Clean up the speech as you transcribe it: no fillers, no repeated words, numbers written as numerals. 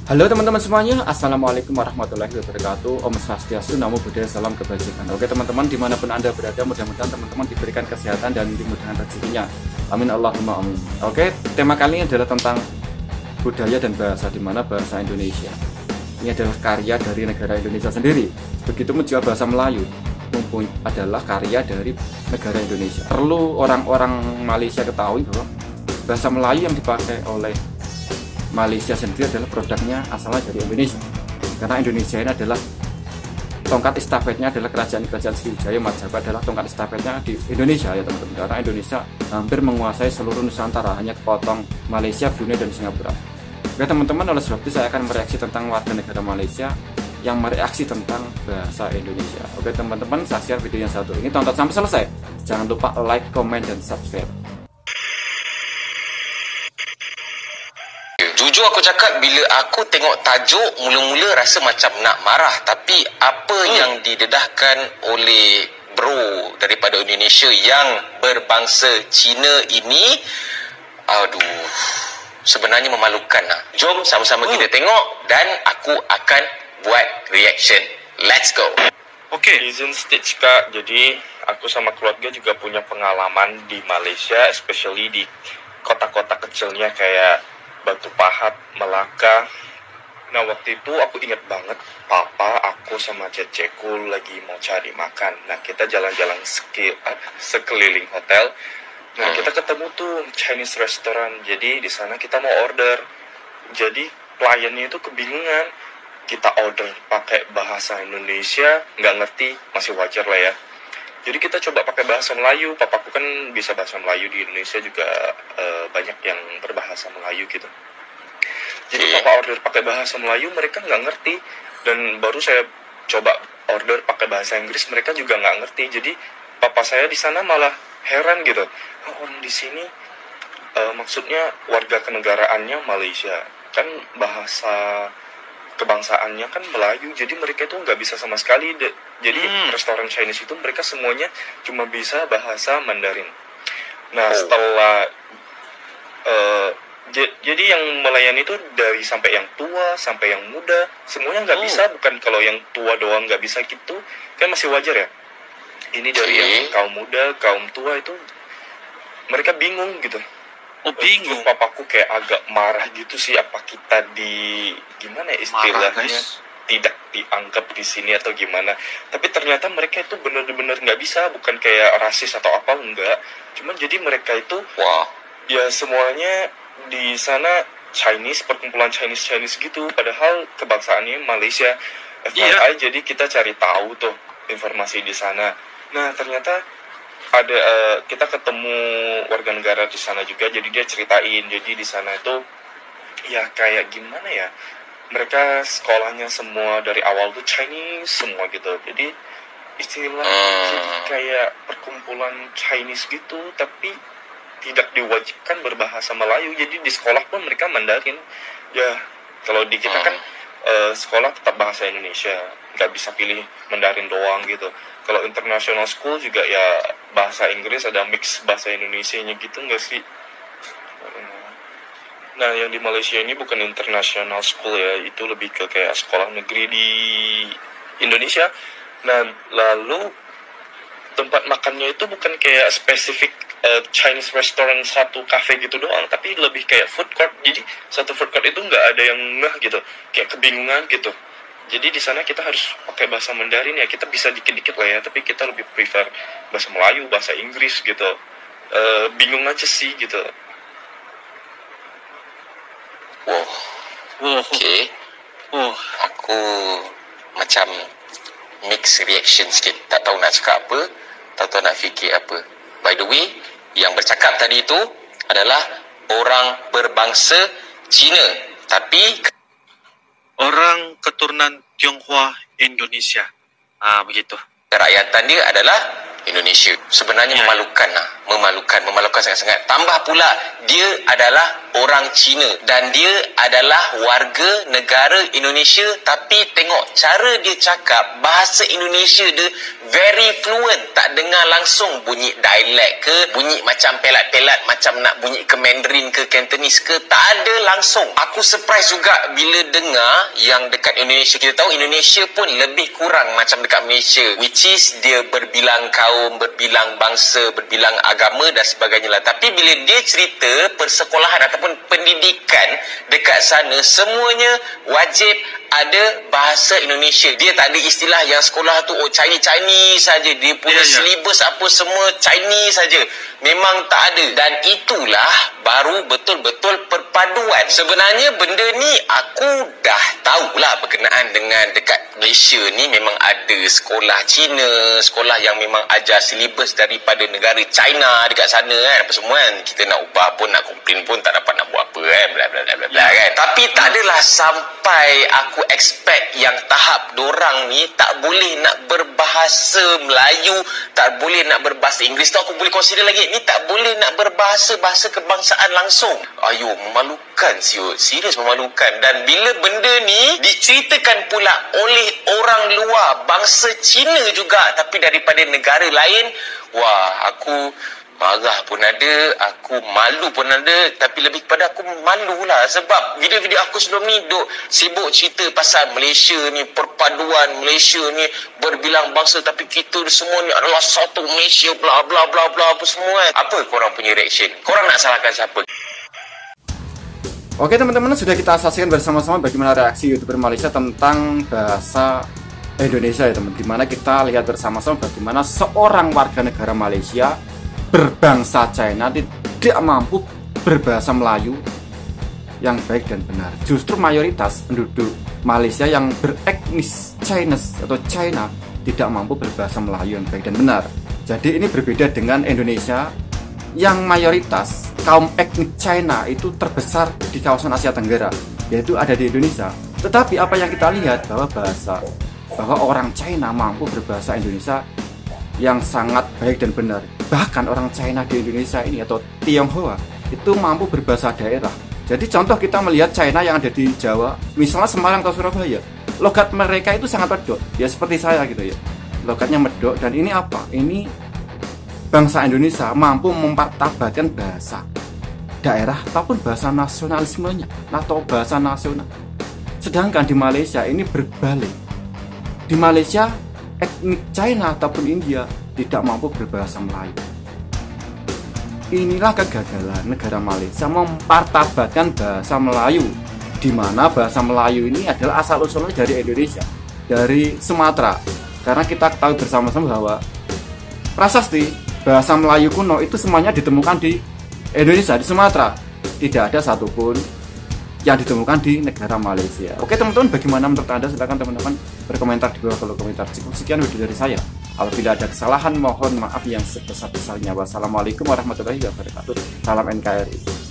Halo teman-teman semuanya, Assalamualaikum warahmatullahi wabarakatuh. Om Swastiastu, Namo Buddhaya, Salam Kebajikan. Oke teman-teman, dimanapun Anda berada, mudah-mudahan teman-teman diberikan kesehatan dan dimudahkan rezekinya. Amin Allahumma amin. Oke, tema kali ini adalah tentang budaya dan bahasa, di mana bahasa Indonesia ini adalah karya dari negara Indonesia sendiri. Begitupun juga bahasa Melayu adalah karya dari negara Indonesia. Perlu orang-orang Malaysia ketahui bahwa bahasa Melayu yang dipakai oleh Malaysia sendiri adalah produknya asalnya dari Indonesia, karena Indonesia ini adalah tongkat estafetnya, adalah kerajaan Sriwijaya Majapahit adalah tongkat estafetnya di Indonesia ya teman-teman, karena Indonesia hampir menguasai seluruh Nusantara, hanya kepotong Malaysia, Brunei dan Singapura. Oke teman-teman, oleh sebab itu saya akan mereaksi tentang warga negara Malaysia yang mereaksi tentang bahasa Indonesia. Oke teman-teman, saksikan video yang satu ini, tonton sampai selesai, jangan lupa like, comment dan subscribe. Jujur aku cakap, bila aku tengok tajuk, mula-mula rasa macam nak marah. Tapi apa yang didedahkan oleh bro daripada Indonesia yang berbangsa Cina ini, aduh, sebenarnya memalukan lah. Jom sama-sama kita tengok dan aku akan buat reaction. Let's go. Okay. Season stage Kak, jadi aku sama keluarga juga punya pengalaman di Malaysia, especially di kota-kota kecilnya kayak Batu Pahat, Melaka. Nah waktu itu aku ingat banget, papa, aku sama ceceku lagi mau cari makan. Nah kita jalan-jalan sekeliling hotel. Nah kita ketemu tuh Chinese restaurant. Jadi di sana kita mau order. Jadi pelayannya itu kebingungan. Kita order pakai bahasa Indonesia, nggak ngerti, masih wajar lah ya. Jadi kita coba pakai bahasa Melayu. Papaku kan bisa bahasa Melayu, di Indonesia juga banyak yang berbahasa Melayu gitu. Jadi papa order pakai bahasa Melayu, mereka nggak ngerti. Dan baru saya coba order pakai bahasa Inggris, mereka juga nggak ngerti. Jadi papa saya di sana malah heran gitu. Oh, orang di sini maksudnya warga kenegaraannya Malaysia, kan bahasa kebangsaannya kan Melayu, jadi mereka itu nggak bisa sama sekali. Jadi restoran Chinese itu mereka semuanya cuma bisa bahasa Mandarin. Nah setelah jadi yang melayani itu dari sampai yang tua sampai yang muda, semuanya nggak bisa. Bukan kalau yang tua doang nggak bisa gitu, kan masih wajar ya. Ini dari yang kaum muda, kaum tua itu mereka bingung gitu. Bingung. Papaku kayak agak marah gitu sih, apa kita gimana ya istilahnya, tidak dianggap di sini atau gimana. Tapi ternyata mereka itu benar-benar nggak bisa, bukan kayak rasis atau apa, enggak. Cuman jadi mereka itu ya semuanya di sana Chinese, perkumpulan Chinese gitu, padahal kebangsaannya Malaysia. FYI, jadi kita cari tahu tuh informasi di sana. Nah ternyata ada kita ketemu warga negara di sana juga, jadi dia ceritain, jadi di sana itu ya kayak gimana ya, mereka sekolahnya semua dari awal tuh Chinese semua gitu. Jadi istilahnya jadi kayak perkumpulan Chinese gitu, tapi tidak diwajibkan berbahasa Melayu. Jadi di sekolah pun mereka Mandarin. Ya kalau di kita kan sekolah tetap bahasa Indonesia, nggak bisa pilih Mandarin doang gitu. Kalau international school juga ya bahasa Inggris, ada mix bahasa Indonesianya gitu nggak sih? Nah yang di Malaysia ini bukan international school ya, itu lebih ke kayak sekolah negeri di Indonesia. Nah lalu tempat makannya itu bukan kayak spesifik Chinese restaurant satu cafe gitu doang, tapi lebih kayak food court. Jadi satu food court itu nggak ada yang ngeh gitu, kayak kebingungan gitu. Jadi di sana kita harus pakai bahasa Mandarin ya, kita bisa dikit-dikit lah ya, tapi kita lebih prefer bahasa Melayu, bahasa Inggris gitu. Bingung aja sih gitu. Okay. Aku macam mix reaction sikit, tak tahu nak cakap apa, tak tahu nak fikir apa. By the way, yang bercakap tadi itu adalah orang berbangsa Cina, tapi orang keturunan Tionghoa Indonesia. Begitu. kerakyatan dia adalah Indonesia. Sebenarnya memalukan lah, memalukan bukan sangat-sangat. Tambah pula dia adalah orang Cina dan dia adalah warga negara Indonesia, tapi tengok cara dia cakap bahasa Indonesia dia very fluent, tak dengar langsung bunyi dialek ke, bunyi macam pelat-pelat macam nak bunyi ke Mandarin ke Cantonese ke, tak ada langsung. Aku surprise juga bila dengar yang dekat Indonesia. Kita tahu Indonesia pun lebih kurang macam dekat Malaysia, which is dia berbilang kaum, berbilang bangsa, berbilang agama dan sebagainya lah. Tapi bila dia cerita persekolahan ataupun pendidikan dekat sana, semuanya wajib ada bahasa Indonesia. Dia tak ada istilah yang sekolah tu Chinese saja. Dia punya silibus apa semua Chinese saja. Memang tak ada. Dan itulah baru betul-betul perpaduan. Sebenarnya benda ni aku dah tahulah berkenaan dengan dekat Malaysia ni memang ada sekolah Cina, sekolah yang memang ajar silibus daripada negara China dekat sana kan, apa semua kan. Kita nak ubah pun, nak komplain pun tak dapat nak buat apa kan, bla bla bla bla kan. Tapi tak adalah sampai aku expect yang tahap dorang ni tak boleh nak berbahasa Melayu, tak boleh nak berbahasa Inggeris tu aku boleh consider lagi. Ni tak boleh nak berbahasa bahasa kebangsaan langsung. Ayo, memalukan siut. Serius memalukan. Dan bila benda ni diceritakan pula oleh orang luar, bangsa Cina juga, tapi daripada negara lain, wah, aku marah pun ada, aku malu pun ada, tapi lebih kepada aku malu lah. Sebab video-video aku sebelum ni duk sibuk cerita pasal Malaysia ni, perpaduan Malaysia ni berbilang bangsa, tapi kita semua ni adalah satu Malaysia, bla bla bla bla apa semua kan. Apa korang punya reaction? Korang nak salahkan siapa? Oke teman-teman, sudah kita saksikan bersama-sama bagaimana reaksi YouTuber Malaysia tentang bahasa Indonesia ya teman. Dimana kita lihat bersama-sama bagaimana seorang warga negara Malaysia berbangsa China tidak mampu berbahasa Melayu yang baik dan benar. Justru mayoritas penduduk Malaysia yang beretnis Chinese atau China tidak mampu berbahasa Melayu yang baik dan benar. Jadi ini berbeda dengan Indonesia yang mayoritas kaum etnis China itu terbesar di kawasan Asia Tenggara, yaitu ada di Indonesia. Tetapi apa yang kita lihat bahwa orang China mampu berbahasa Indonesia yang sangat baik dan benar. Bahkan orang China di Indonesia ini atau Tionghoa itu mampu berbahasa daerah. Jadi contoh kita melihat China yang ada di Jawa, misalnya Semarang atau Surabaya, logat mereka itu sangat medok. Ya seperti saya gitu ya, logatnya medok. Dan ini apa? Ini bangsa Indonesia mampu mempertabatkan bahasa daerah ataupun bahasa nasionalismenya atau bahasa nasional. Sedangkan di Malaysia ini berbalik. Di Malaysia etnik China ataupun India tidak mampu berbahasa Melayu. Inilah kegagalan negara Malaysia mempertabatkan bahasa Melayu, di mana bahasa Melayu ini adalah asal-usulnya dari Indonesia, dari Sumatera. Karena kita tahu bersama-sama bahwa prasasti bahasa Melayu kuno itu semuanya ditemukan di Indonesia, di Sumatera. Tidak ada satupun yang ditemukan di negara Malaysia. Oke teman-teman, bagaimana menurut Anda? Silahkan teman-teman berkomentar di bawah kolom komentar. Sekian video dari saya. Apabila ada kesalahan, mohon maaf yang sebesar-besarnya. Wassalamualaikum warahmatullahi wabarakatuh. Salam NKRI.